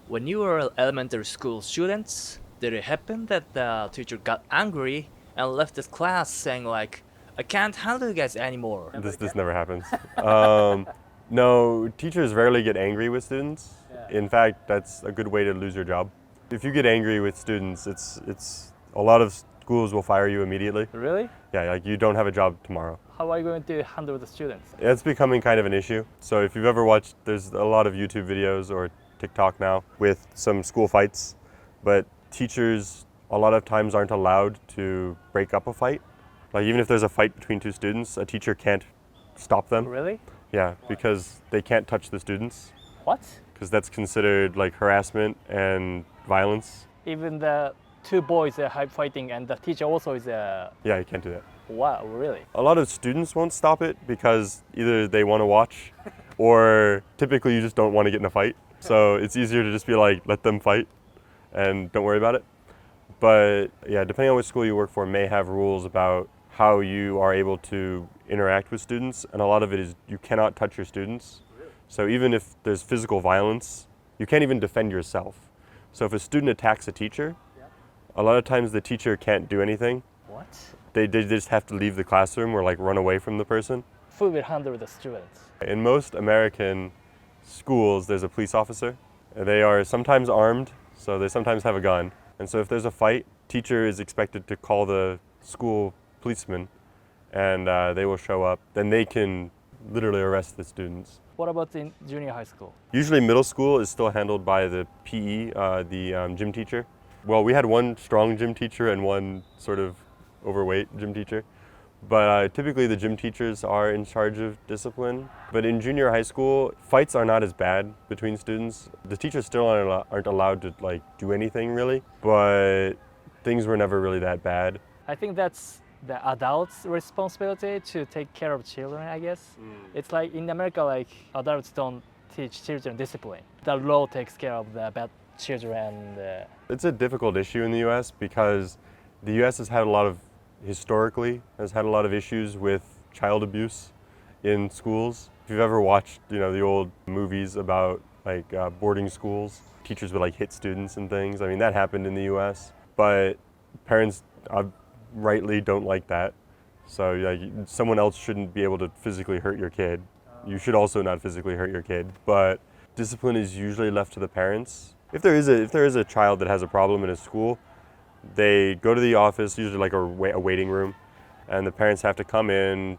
When you were elementary school students, did it happen that the teacher got angry and left the class saying like, I can't handle you guys anymore? This never happens. No, teachers rarely get angry with students. In fact, that's a good way to lose your job. If you get angry with students, it's a lot of schools will fire you immediately. Really? Yeah, like you don't have a job tomorrow. How are you going to handle the students? It's becoming kind of an issue. So if you've ever watched, there's a lot of YouTube videos or TikTok now with some school fights, but teachers a lot of times aren't allowed to break up a fight. Like even if there's a fight between two students, a teacher can't stop them. Really? Yeah, because they can't touch the students. What? Because that's considered like harassment and violence. Even the two boys are fighting and the teacher also is Yeah, you can't do that. Wow, really? A lot of students won't stop it because either they want to watch or typically you just don't want to get in a fight. So it's easier to just be like, let them fight and don't worry about it. But yeah, depending on which school you work for may have rules about how you are able to interact with students, and a lot of it is you cannot touch your students. So even if there's physical violence, you can't even defend yourself. So if a student attacks a teacher, a lot of times the teacher can't do anything. What? They just have to leave the classroom or like run away from the person. Who will handle the students? In most American schools, there's a police officer. They are sometimes armed, so they sometimes have a gun. And so if there's a fight, teacher is expected to call the school policeman and they will show up. Then they can literally arrest the students. What about in junior high school? Usually middle school is still handled by the PE, the gym teacher. Well, we had one strong gym teacher and one sort of overweight gym teacher. But typically the gym teachers are in charge of discipline. But in junior high school, fights are not as bad between students. The teachers still aren't allowed to like do anything really, but things were never really that bad. I think that's the adults' responsibility to take care of children, I guess. It's like in America, like adults don't teach children discipline. The law takes care of the bad children. It's a difficult issue in the U.S. because the U.S. has had a lot of issues with child abuse in schools. If you've ever watched, the old movies about like boarding schools, teachers would like hit students and things. I mean, that happened in the U.S. But parents rightly don't like that. So like, someone else shouldn't be able to physically hurt your kid. You should also not physically hurt your kid. But discipline is usually left to the parents. If there is a child that has a problem in a school, they go to the office, usually like a waiting room, and the parents have to come in,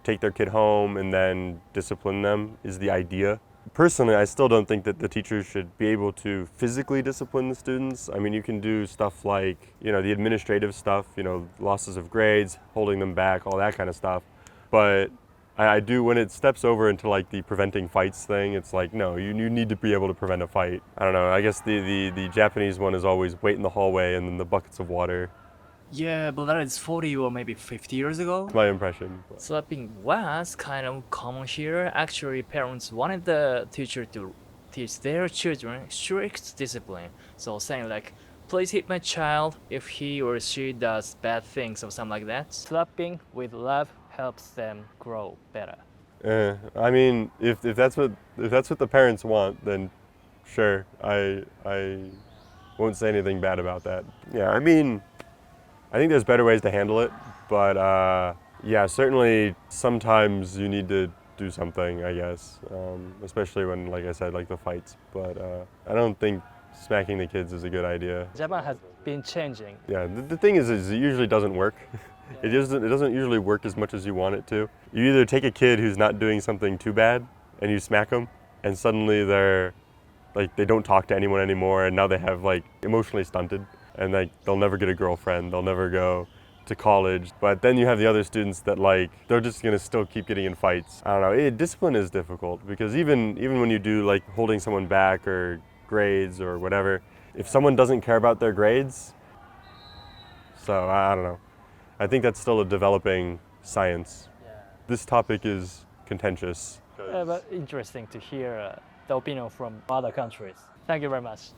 take their kid home, and then discipline them is the idea. Personally, I still don't think that the teachers should be able to physically discipline the students. I mean, you can do stuff like, the administrative stuff, losses of grades, holding them back, all that kind of stuff. But I do, when it steps over into like the preventing fights thing, it's like, no, you need to be able to prevent a fight. I don't know, I guess the Japanese one is always wait in the hallway and then the buckets of water. Yeah, but that is 40 or maybe 50 years ago. My impression. Slapping was kind of common here. Actually, parents wanted the teacher to teach their children strict discipline. So saying like, please hit my child if he or she does bad things or something like that. Slapping with love helps them grow better. I mean, if that's what the parents want, then sure, I won't say anything bad about that. Yeah, I mean, I think there's better ways to handle it, but yeah, certainly sometimes you need to do something, I guess, especially when, like I said, like the fights. But I don't think smacking the kids is a good idea. Japan has been changing. Yeah, the thing is it usually doesn't work. It doesn't usually work as much as you want it to. You either take a kid who's not doing something too bad and you smack them, and suddenly they don't talk to anyone anymore, and now they have like emotionally stunted, and like they'll never get a girlfriend, they'll never go to college. But then you have the other students that like they're just gonna still keep getting in fights. I don't know. Discipline is difficult because even when you do like holding someone back or grades or whatever, if someone doesn't care about their grades, so I don't know. I think that's still a developing science. Yeah. This topic is contentious. But interesting to hear the opinion from other countries. Thank you very much.